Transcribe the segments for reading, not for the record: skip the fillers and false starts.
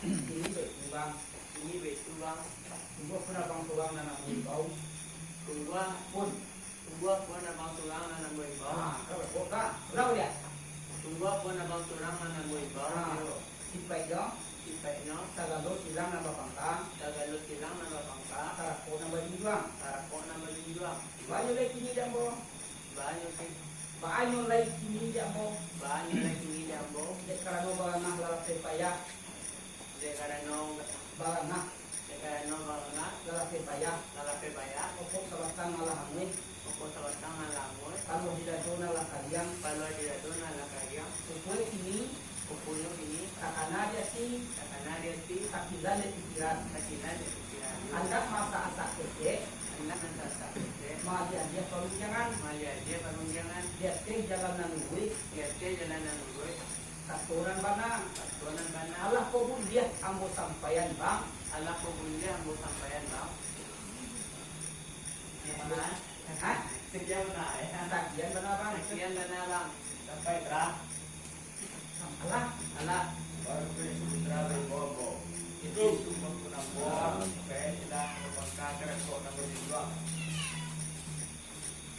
Ini betul bang. Ini betul bang. Tunggu pernah bang tulang anak bau. Tunggu Pun. pun abang tulang anak gue bau. Ah, kalau buka, berapa dia? Tunggu pun abang tulang anak gue bau. Sipai dong. Sipai no. Tagalo silang nama pangka. Tagalo silang nama pangka. Tarako nama juang. Tarako nama juang. Banyak lagi ni jambo. Banyak sih. Banyak lagi ni jambo. Banyak lagi ni jambo. Dekarano baganah lalap sepaya. Dekarano Baganah. Dekarano baganah. Lalap sepaya. Lalap sepaya. Opok sabatan malah hamil. Opok sabatan malah hamil. Kalau tidak dona lah kalian. Kalau tidak dona lah kalian. Sepuluh ini. Sepuluh ini. Kakana dia sih. Kakana dia sih. Kakilan dia pikiran. Kakilan dia pikiran. Anda masa asa kece. Anda masa asa kece. Maja dia perunjangan. Maja dia perunjangan. Dia teh jalanan duit. Dia teh jalanan duit. Katuran bana. Katuran bana. Allah kau dia ambo sampaian bang. Allah kau dia ambo sampaian bang. Gimana? Hah? Sekian mana? Sekian bana bang. Sekian bana bang. Sampai berapa? Allah. Allah. Baru sudah berbobo. Itu menggunakan bola. Sampai tidak merupakan kerekok nomor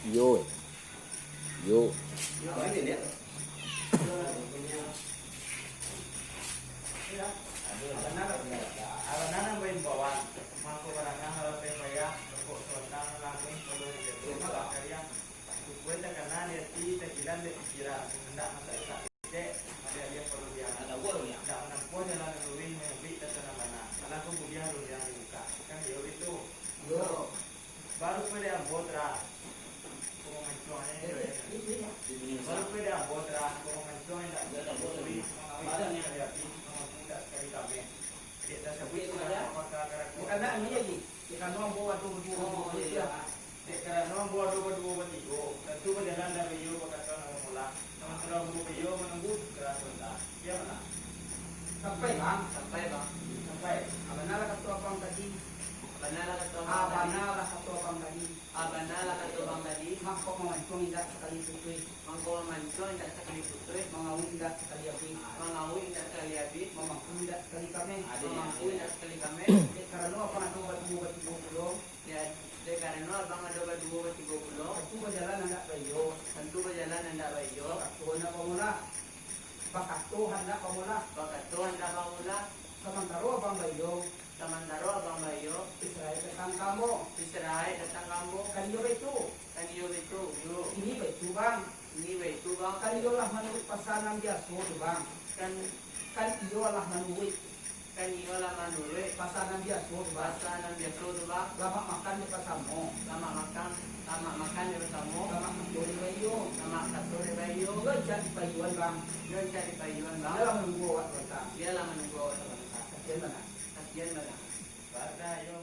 2. Yo. Apa ini dia? Abanana main bawaan, mampu barangnya hal pembaya, pokok sultan langsung kalau itu karya. Kuenta karena dia tidak jalan dia kira hendak masa cek, dia perlu dia ada gol ya. Tak nampu jalan luwih mengambil tanah mana. Kalau aku dia harus yang dibuka. Kan yo itu. Yo. Baru pada botra. Como mencioné. Baru pada botra, como mencioné tak ada boleh. Ada ni ada api, tidak sekali kami. Kita sebut saja maka Bukan nak ini lagi. Kita nuang bawa tu berdua. Karena orang buat dua tiga, tentu berjalan dari yo berkata nama mula. Sementara buat yo menunggu keras rendah. Ya mana? Sampai bang. Sampai. Abanala katu abang tadi. Abanala katu abang tadi. Mangkok memancung indah sekali putri. Mengawin indah sekali api. Memangku indah sekali kami. Karena apa nak buat dua pulau. Ya, karena abang ada berdua 30. Tentu berjalan anda bayo. Katuan apa mula? Bakatu hendak pemula. Sementara abang bayo. Israel datang kamu. Kaliyo itu. Ini betul bang. Kaliyo lah menurut pasanan dia suruh bang. Kan iyo lah menurut pasanan dia suruh bang. Lama makan di pasamu. Lama makan di bayo. Yo jadi payuan bang. Dia lah menunggu waktu datang. Kasian mana? Pada yo